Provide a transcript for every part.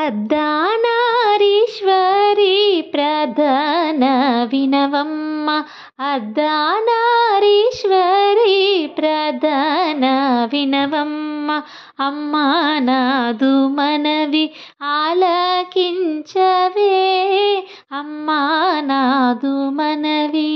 అర్ధనారీశ్వరి ప్రధాన వినవమ్మ, అర్ధనారీశ్వరి ప్రధాన వినవమ్మ, అమ్మా నాదు మనవి ఆలకించవే, అమ్మా నాదు మనవి.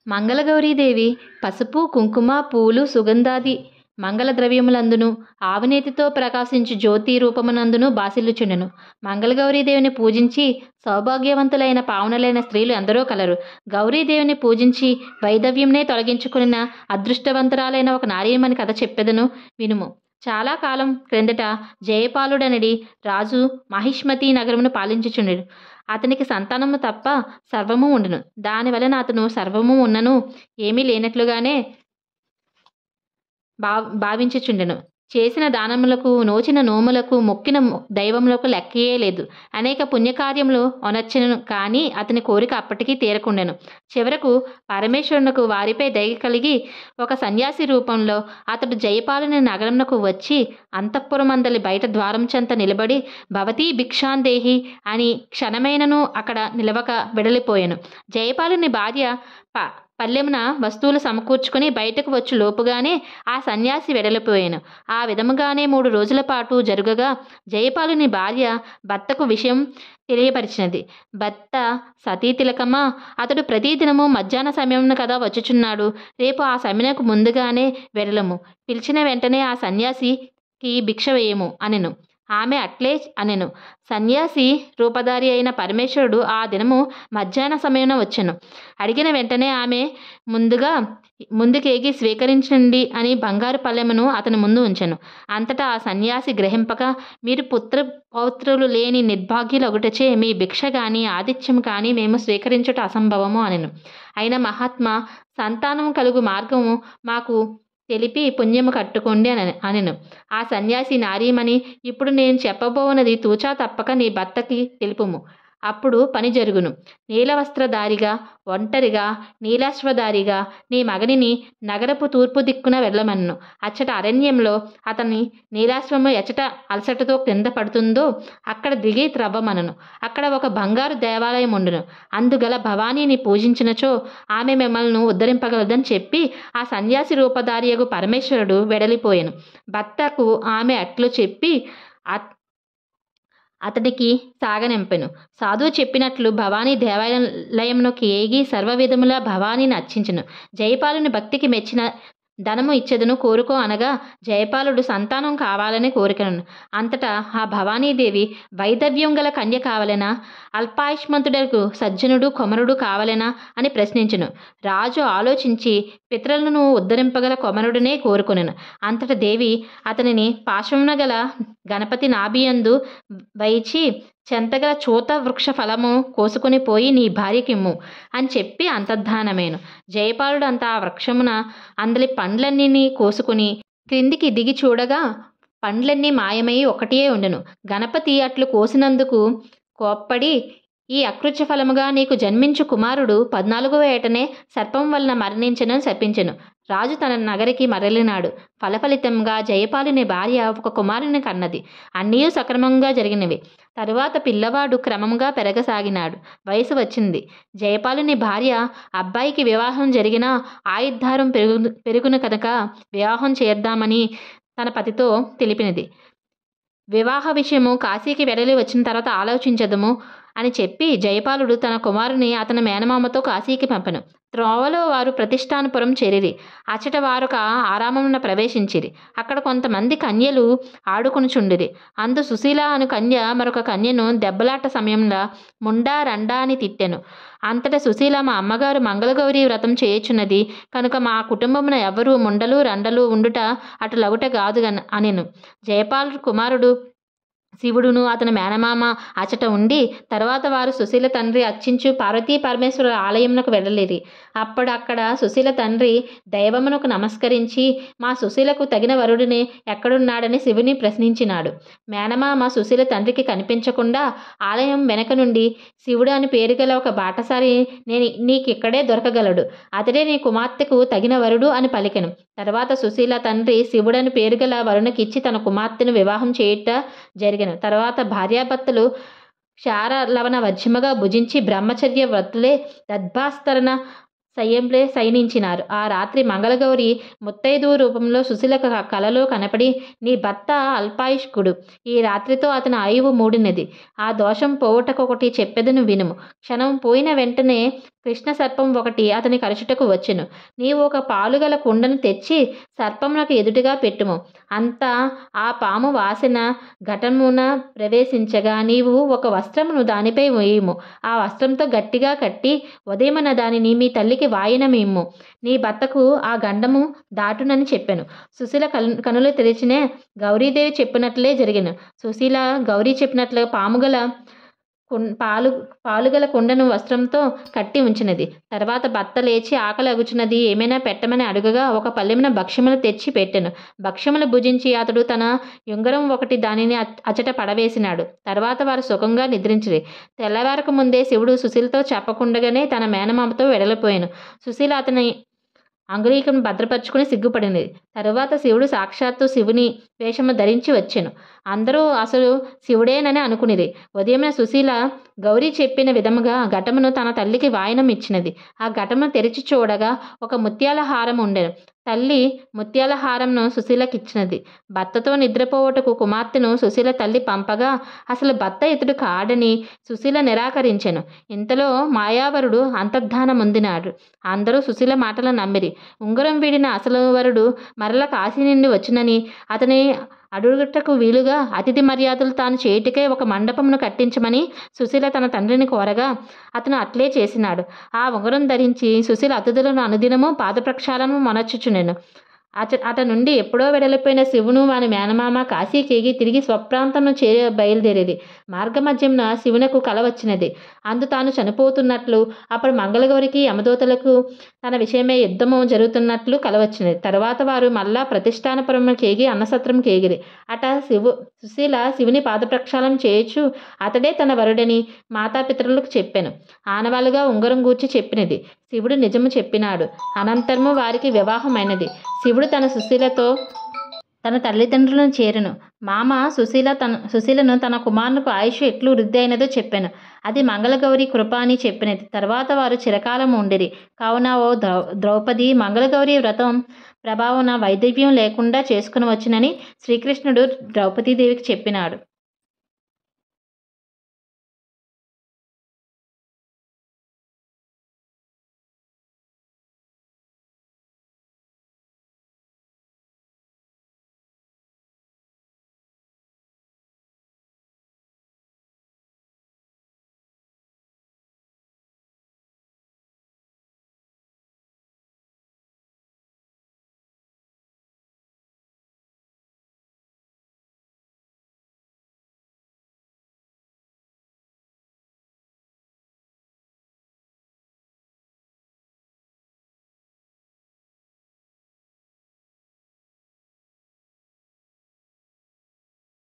మంగళగౌరీదేవి పసుపు కుంకుమ పూలు సుగంధాది మంగళ ద్రవ్యములందును ఆవునేతితో ప్రకాశించు జ్యోతి రూపమునందును బాసిల్లుచుండెను. మంగళగౌరీదేవిని పూజించి సౌభాగ్యవంతులైన పావనులైన స్త్రీలు ఎందరో కలరు. గౌరీదేవిని పూజించి వైధవ్యంనే తొలగించుకున్న అదృష్టవంతురాలైన ఒక నారీమణి కథ చెప్పెదను వినుము. చాలా కాలం క్రిందట జయపాలుడనడి రాజు మహిష్మతి నగరమును పాలించుచుండెను. అతనికి సంతానము తప్ప సర్వము ఉండును. దానివలన అతను సర్వము ఉన్నను ఏమీ లేనట్లుగానే భావించుచుండెను. చేసిన దానములకు, నోచిన నోములకు, మొక్కిన దైవములకు లెక్కయే లేదు. అనేక పుణ్యకార్యములు ఒనర్చెను, కానీ అతని కోరిక అప్పటికీ తీరకుండెను. చివరకు పరమేశ్వరునకు వారిపై దయ కలిగి ఒక సన్యాసి రూపంలో అతడు జయపాలుని నగరమునకు వచ్చి అంతఃపురమందలి బయట ద్వారం చెంత నిలబడి భవతీ భిక్షాందేహి అని క్షణమైనను అక్కడ నిలవక వెడలిపోయాను. జయపాలుని భార్య పల్లెమున వస్తువులు సమకూర్చుకుని బయటకు వచ్చి లోపుగానే ఆ సన్యాసి వెడలిపోయాను. ఆ విధముగానే 3 రోజుల పాటు జరుగగా జయపాలుని భార్య భర్తకు విషయం తెలియపరిచినది. భర్త సతీతిలకమా, అతడు ప్రతిదినము మధ్యాహ్న సమయమున కదా వచ్చుచున్నాడు, రేపు ఆ సమయమునకు ముందుగానే వెడలము, పిలిచిన వెంటనే ఆ సన్యాసికి భిక్ష వేయము అనెను. ఆమె అట్లే అనెను. సన్యాసి రూపధారి అయిన పరమేశ్వరుడు ఆ దినము మధ్యాహ్న సమయమున వచ్చెను. అడిగిన వెంటనే ఆమె ముందుకేగి స్వీకరించండి అని బంగారు పల్లెమును అతని ముందు ఉంచెను. అంతటా ఆ సన్యాసి గ్రహింపక, మీరు పౌత్రులు లేని నిర్భాగ్యులగుటచే మీ భిక్ష కానీ ఆతిథ్యం కానీ మేము స్వీకరించుట అసంభవము అనెను. అయిన మహాత్మా, సంతానం కలుగు మార్గము మాకు తెలిపి పుణ్యము కట్టుకోండి అనెను. ఆ సన్యాసి నారీమణి, ఇప్పుడు నేను చెప్పబోనది తూచా తప్పక నీ భర్తకి తెలుపుము, అప్పుడు పని జరుగును. నీలవస్త్రధారిగా, ఒంటరిగా, నీలాశ్వధారిగా నీ మగనిని నగరపు తూర్పు దిక్కున వెళ్ళమన్ను. అచ్చట అరణ్యంలో అతని నీలాశ్వము ఎచ్చట అలసటతో క్రింద పడుతుందో అక్కడ దిగి త్రవ్వమనను. అక్కడ ఒక బంగారు దేవాలయం ఉండును. అందుగల భవానీని పూజించినచో ఆమె మిమ్మల్ని ఉద్ధరింపగలదని చెప్పి ఆ సన్యాసి రూపధారియగు పరమేశ్వరుడు వెడలిపోయాను. భర్తకు ఆమె అట్లు చెప్పి అతడికి సాగనంపెను. సాధువు చెప్పినట్లు భవానీ దేవాలయమునకు ఏగి సర్వవిధముల భవానీని అర్చించెను. జయపాలుని భక్తికి మెచ్చిన ధనము ఇచ్చెదను కోరుకో అనగా జయపాలుడు సంతానం కావాలని కోరికను. అంతటా ఆ భవానీదేవి వైధవ్యం గల కన్య కావలెనా, అల్పాయుష్మంతుడకు సజ్జనుడు కొమరుడు కావలెనా అని ప్రశ్నించెను. రాజు ఆలోచించి పితరులను ఉద్ధరింపగల కొమరుడినే కోరుకొనెను. అంతట దేవి అతనిని పార్శ్వమున గల గణపతి నాభియందు వైచి చెంతగల చూత వృక్ష ఫలము కోసుకొని పోయి నీ భార్యకిమ్ము అని చెప్పి అంతర్ధానమేను. జయపాలుడు అంతా ఆ వృక్షమున అందలి పండ్లన్నీ కోసుకుని క్రిందికి దిగి చూడగా పండ్లన్నీ మాయమై ఒకటే ఉండెను. గణపతి అట్లు కోసినందుకు కోప్పడి, ఈ అకృత్య ఫలముగా నీకు జన్మించు కుమారుడు 14వ ఏటనే సర్పం వలన మరణించెనని శపించెను. రాజు తన నగరికి మరలినాడు. ఫలఫలితంగా జయపాలుని భార్య ఒక కుమారుని కన్నది. అన్నీ సక్రమంగా జరిగినవి. తరువాత పిల్లవాడు క్రమంగా పెరగసాగినాడు. వయసు వచ్చింది. జయపాలుని భార్య అబ్బాయికి వివాహం జరిగినా ఆయుర్ధారం పెరుగును కనుక వివాహం చేద్దామని తన పతితో తెలిపినది. వివాహ విషయము కాశీకి వెడలి వచ్చిన తర్వాత ఆలోచించదము అని చెప్పి జయపాలుడు తన కుమారుని అతని మేనమామతో కాశీకి పంపెను. త్రోవలో వారు ప్రతిష్టానపురం చేరిరి. అచ్చట వారొక ఆరామమున ప్రవేశించిరి. అక్కడ కొంతమంది కన్యలు ఆడుకొనుచుండిరి. అందు సుశీల అను కన్య మరొక కన్యను దెబ్బలాట సమయంలో ముండా రండా అని తిట్టెను. అంతటా సుశీల, మా అమ్మగారు మంగళగౌరి వ్రతం చేయుచున్నది కనుక మా కుటుంబమున ఎవరు ముండలు రండలు ఉండుట అటు లగుట కాదు అనెను. జయపాలుడు కుమారుడు శివుడును అతని మేనమామ అచట ఉండి తర్వాత వారు సుశీల తండ్రి అర్చించు పార్వతీ పరమేశ్వర ఆలయమునకు వెళ్ళలేరి. అప్పుడు అక్కడ సుశీల తండ్రి దైవమునకు నమస్కరించి మా సుశీలకు తగిన వరుడిని ఎక్కడున్నాడని శివుని ప్రశ్నించినాడు. మేనమామ సుశీల తండ్రికి కనిపించకుండా ఆలయం వెనక నుండి శివుడు అని పేరు గల ఒక బాటసారి నీకిక్కడే దొరకగలడు, అతడే నీ కుమార్తెకు తగిన వరుడు అని పలికెను. తర్వాత సుశీల తండ్రి శివుడని పేరు గల వరుణకిచ్చి తన కుమార్తెను వివాహం చేయుట జరిగినది. కలిగెను. తర్వాత భార్యాభర్తలు క్షార లవణ వజ్యముగా భుజించి బ్రహ్మచర్య వ్రతులే దద్భాస్తరణ సంయంలే శయనించినారు. ఆ రాత్రి మంగళగౌరి ముత్తైదువు రూపంలో సుశీల కలలో కనపడి, నీ భర్త అల్పాయుష్కుడు. ఈ రాత్రితో అతని ఆయువు మూడినది. ఆ దోషం పోవుటకొకటి చెప్పెదను వినుము. క్షణం పోయిన వెంటనే కృష్ణ సర్పం ఒకటి అతని కరుచుటకు వచ్చెను. నీవు ఒక పాలుగల కుండను తెచ్చి సర్పమునకు ఎదుటిగా పెట్టుము. అంతా ఆ పాము వాసన ఘటమున ప్రవేశించగా నీవు ఒక వస్త్రమును దానిపై వేయుము. ఆ వస్త్రంతో గట్టిగా కట్టి ఉదయమున దానిని మీ తల్లికి వాయినమిమ్ము. నీ భర్తకు ఆ గండము దాటునని చెప్పాను. సుశీల కనులు తెరిచినే గౌరీదేవి చెప్పినట్లే జరిగెను. సుశీల గౌరీ చెప్పినట్లుగా పాలుగల కుండను వస్త్రంతో కట్టి ఉంచినది. తర్వాత భర్త లేచి ఆకలి అగుచున్నది, ఏమైనా పెట్టమని అడుగగా ఒక పల్లెమున భక్ష్యములు తెచ్చి పెట్టెను. భక్ష్యములు భుజించి అతడు తన ఉంగరం ఒకటి దానిని అచట పడవేసినాడు. తర్వాత వారు సుఖంగా నిద్రించిరి. తెల్లవారక ముందే శివుడు సుశీలతో చెప్పకుండగానే తన మేనమామతో వెడలిపోయాను. సుశీల అతని అంగుళీకం భద్రపరుచుకుని సిగ్గుపడింది. తరువాత శివుడు సాక్షాత్తు శివుని వేషము ధరించి వచ్చెను. అందరూ అసలు శివుడేనని అనుకునిరి. ఉదయమున సుశీల గౌరీ చెప్పిన విధముగా ఘటమును తన తల్లికి వాయనం ఇచ్చినది. ఆ ఘటమును తెరిచి చూడగా ఒక ముత్యాల హారం ఉండెను. తల్లి ముత్యాల హారంను సుశీలకిచ్చినది. భర్తతో నిద్రపోవటకు కుమార్తెను సుశీల తల్లి పంపగా అసలు భర్త ఇతడు కాడని సుశీల నిరాకరించెను. ఇంతలో మాయావరుడు అంతర్ధానముందినాడు. అందరూ సుశీల మాటలు నమ్మిరి. ఉంగరం వీడిన అసలు వరుడు మరల కాశీ నుండి వచ్చునని అతని అడుగుటకు వీలుగా అతిథి మర్యాదలు తాను చేయుటకే ఒక మండపమును కట్టించమని సుశీల తన తండ్రిని కోరగా అతను అట్లే చేసినాడు. ఆ ఉంగరం ధరించి సుశీల అతిథులను అనుదినము పాదప్రక్షాళనము మొనర్చుచుండెను. అట నుండి ఎప్పుడో వెడలిపోయిన శివును వాని మేనమామ కాశీకేగి తిరిగి స్వప్రాంతంను బయలుదేరేది. మార్గమధ్యమున శివునకు కల వచ్చినది. అందు తాను చనిపోతున్నట్లు, అప్పుడు మంగళగౌరికి యమదూతలకు తన విషయమే యుద్ధము జరుగుతున్నట్లు కల వచ్చినది. తరువాత వారు మళ్ళా ప్రతిష్టానపురము కేగి అన్నసత్రం కేగిరి. అట సుశీల శివుని పాదప్రక్షాళన చేయొచ్చు అతడే తన వరుడని మాతాపితరులకు చెప్పాను. ఆనవాలుగా ఉంగరం గూర్చి చెప్పినది. శివుడు నిజము చెప్పినాడు. అనంతరము వారికి వివాహమైనది. శివుడు తన సుశీలతో తన తల్లిదండ్రులను చేరెను. మామ సుశీలను తన కుమారునికి ఆయుష్ ఎట్లు వృద్ధి అయినదో చెప్పాను. అది మంగళగౌరి కృప అని చెప్పినది. తర్వాత వారు చిరకాలం ఉండిరి. కావున ఓ ద్రౌపది, మంగళగౌరి వ్రతం ప్రభావన వైదవ్యం లేకుండా చేసుకుని వచ్చునని శ్రీకృష్ణుడు ద్రౌపదీదేవికి చెప్పినాడు.